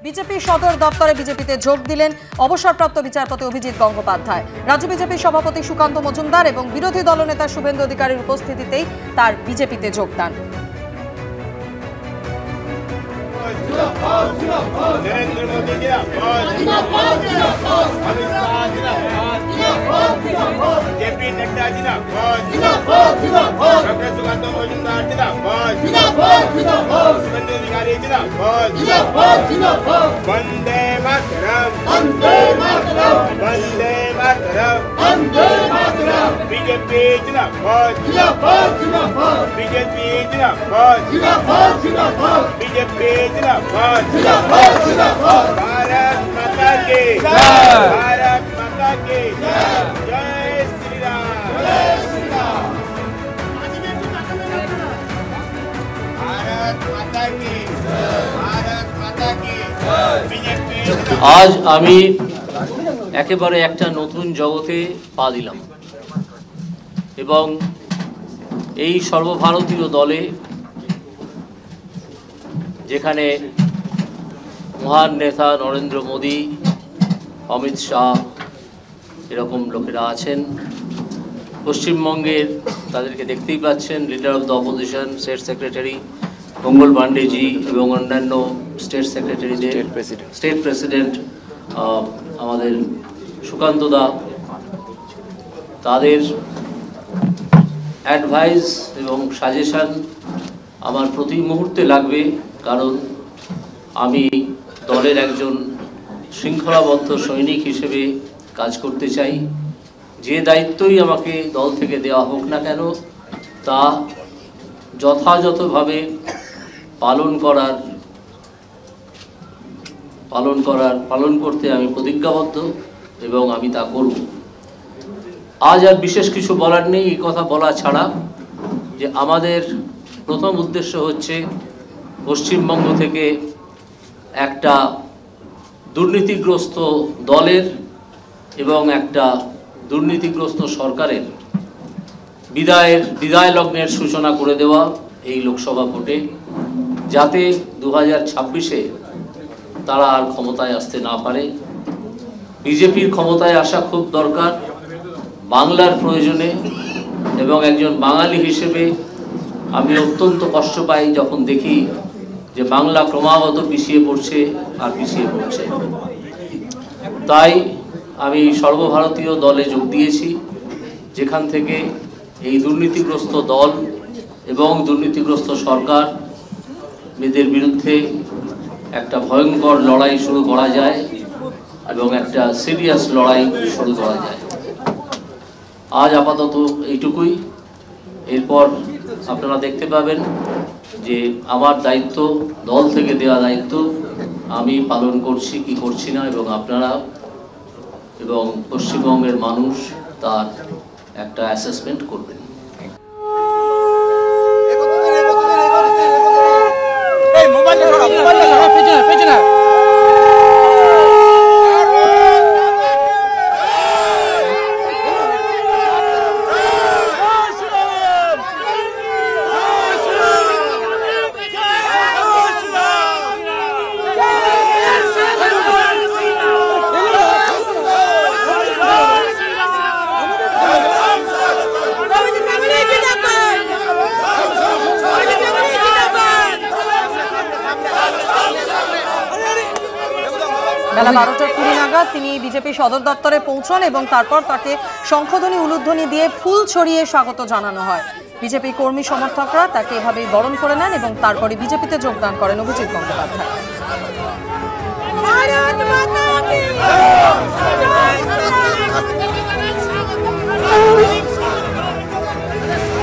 BJP সদর দপ্তরে বিজেপিতে যোগ দিলেন অবসরপ্রাপ্ত বিচারপতি অভিজিৎ গঙ্গোপাধ্যায়। রাজ্য বিজেপির সভাপতি সুকান্ত মজুমদার এবং বিরোধী দলনেতা শুভেন্দু অধিকারীর উপস্থিতিতেই তার বিজেপিতে যোগদান। नरेंद्र मोदी जिंदाबाद, अमित शाह जिंदाबाद, जेपी नड्डा जिंदाबाद, डॉक्टर सुकांत मजूमदार जिंदाबाद, शुभेंदु अधिकारी जिंदाबाद, वंदे मातरम, वंदे मातरम, बीजेपी जिंदाबाद, बीजेपी जिंदाबाद, बीजेपी जिंदाबाद, भारत माता की जय, भारत माता की जय श्री राम, भारत माता की भारत माता की बीजेपी। आज আমি একেবারে একটা নতুন জগতে পা দিলাম এবং এই সর্বভারতীয় দলে যেখানে মহান নেতা নরেন্দ্র মোদি, অমিত শাহ এরকম লোকেরা আছেন, পশ্চিমবঙ্গের তাদেরকে দেখতেই পাচ্ছেন, leader of the opposition, state secretary Mangal Pandeyji এবং অন্যান্য স্টেট সেক্রেটারিদের, স্টেট প্রেসিডেন্ট আমাদের সুকান্ত দা, তাদের অ্যাডভাইস এবং সাজেশন আমার প্রতি মুহূর্তে লাগবে, কারণ আমি দলের একজন শৃঙ্খলাবদ্ধ সৈনিক হিসেবে কাজ করতে চাই। যে দায়িত্বই আমাকে দল থেকে দেওয়া হোক না কেন তা যথাযথভাবে পালন করতে আমি প্রতিজ্ঞাবদ্ধ এবং আমি তা করব। আজ আর বিশেষ কিছু বলার নেই, এই কথা বলা ছাড়া যে আমাদের প্রথম উদ্দেশ্য হচ্ছে পশ্চিমবঙ্গ থেকে একটা দুর্নীতিগ্রস্ত দলের এবং একটা দুর্নীতিগ্রস্ত সরকারের বিদায় লগ্নের সূচনা করে দেওয়া এই লোকসভা ভোটে, যাতে 2026-এ তারা আর ক্ষমতায় আসতে না পারে। বিজেপির ক্ষমতায় আসা খুব দরকার বাংলার প্রয়োজনে, এবং একজন বাঙালি হিসেবে আমি অত্যন্ত কষ্ট পাই যখন দেখি যে বাংলা ক্রমাগত পিছিয়ে পড়ছে আর পিছিয়ে পড়ছে। তাই আমি সর্বভারতীয় দলে যোগ দিয়েছি, যেখান থেকে এই দুর্নীতিগ্রস্ত দল এবং দুর্নীতিগ্রস্ত সরকার এদের বিরুদ্ধে একটা ভয়ঙ্কর লড়াই শুরু করা যায় এবং একটা সিরিয়াস লড়াই শুরু করা যায়। আজ আপাতত এইটুকুই। এরপর আপনারা দেখতে পাবেন যে আমার দায়িত্ব, দল থেকে দেওয়া দায়িত্ব আমি পালন করছি কি করছি না, এবং আপনারা এবং পশ্চিমবঙ্গের মানুষ তার একটা অ্যাসেসমেন্ট করবেন। বেলা 12টা 20 নাগাদ তিনি বিজেপি সদর দপ্তরে পৌঁছন এবং তারপর তাকে শঙ্খধ্বনি উলুধ্বনি দিয়ে ফুল ছড়িয়ে স্বাগত জানানো হয়। বিজেপি কর্মী সমর্থকরা তাকে এভাবেই বরণ করে নেন এবং তারপরে বিজেপিতে যোগদান করেন অভিজিৎ গঙ্গোপাধ্যায়।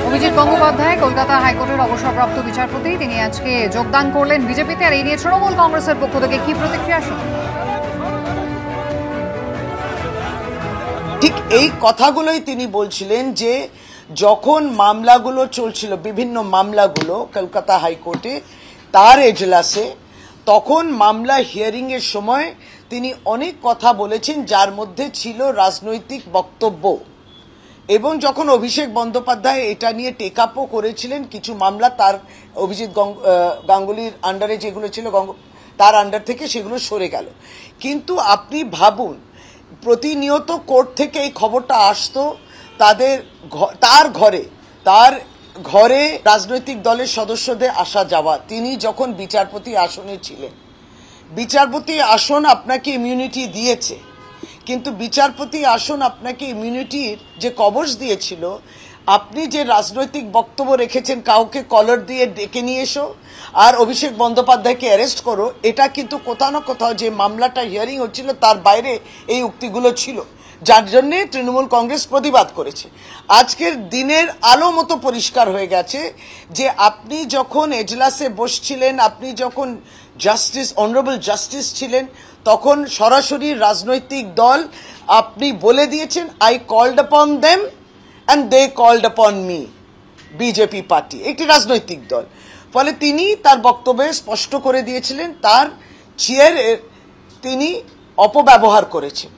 অভিজিৎ গঙ্গোপাধ্যায় কলকাতা হাইকোর্টের অবসরপ্রাপ্ত বিচারপতি, তিনি আজকে যোগদান করলেন বিজেপিতে। আর এই নিয়ে তৃণমূল কংগ্রেসের পক্ষ থেকে কি প্রতিক্রিয়া আসে? ঠিক এই কথাগুলোই তিনি বলছিলেন যে যখন মামলাগুলো চলছিল, বিভিন্ন মামলাগুলো কলকাতা হাইকোর্টে তার এজলাসে, তখন মামলা হিয়ারিং এর সময় তিনি অনেক কথা বলেছেন, যার মধ্যে ছিল রাজনৈতিক বক্তব্য। এবং যখন অভিষেক বন্দ্যোপাধ্যায় এটা নিয়ে টেক আপও করেছিলেন, কিছু মামলা তার অভিজিৎ গাঙ্গুলির আন্ডারে যেগুলো ছিল, তার আন্ডার থেকে সেগুলো সরে গেল। কিন্তু আপনি ভাবুন, প্রতিনিয়ত কোর্ট থেকে এই খবরটা আসতো, তার ঘরে রাজনৈতিক দলের সদস্যদের আসা যাওয়া। তিনি যখন বিচারপতি আসনে ছিলেন, বিচারপতি আসন আপনাকে ইমিউনিটি দিয়েছে, কিন্তু বিচারপতি আসন আপনাকে ইমিউনিটির যে কবচ দিয়েছিল, আপনি যে রাজনৈতিক বক্তব্য রেখেছেন কাউকে কলার দিয়ে ডেকে নিয়ে এসো আর অভিষেক বন্দ্যোপাধ্যায়কে অ্যারেস্ট করো, এটা কিন্তু কোথাও না কোথাও যে মামলাটা হিয়ারিং হচ্ছিল তার বাইরে এই উক্তিগুলো ছিল, যার জন্যে তৃণমূল কংগ্রেস প্রতিবাদ করেছে। আজকের দিনের আলো মতো পরিষ্কার হয়ে গেছে যে আপনি যখন এজলাসে বসছিলেন, আপনি যখন অনারেবল জাস্টিস ছিলেন, তখন সরাসরি রাজনৈতিক দল আপনি বলে দিয়েছেন, I called upon them and they called upon me. BJP party একটি রাজনৈতিক দল, ফলে তিনি তার বক্তব্যে স্পষ্ট করে দিয়েছিলেন তার চেয়ারের তিনি অপব্যবহার করেছেন।